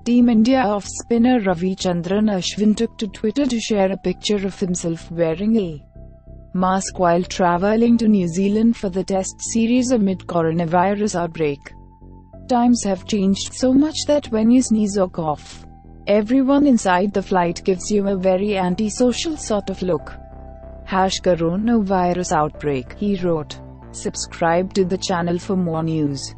Team India off-spinner Ravichandran Ashwin took to Twitter to share a picture of himself wearing a mask while travelling to New Zealand for the Test series amid coronavirus outbreak. Times have changed so much that when you sneeze or cough, everyone inside the flight gives you a very antisocial sort of look. #coronavirus outbreak, he wrote. Subscribe to the channel for more news.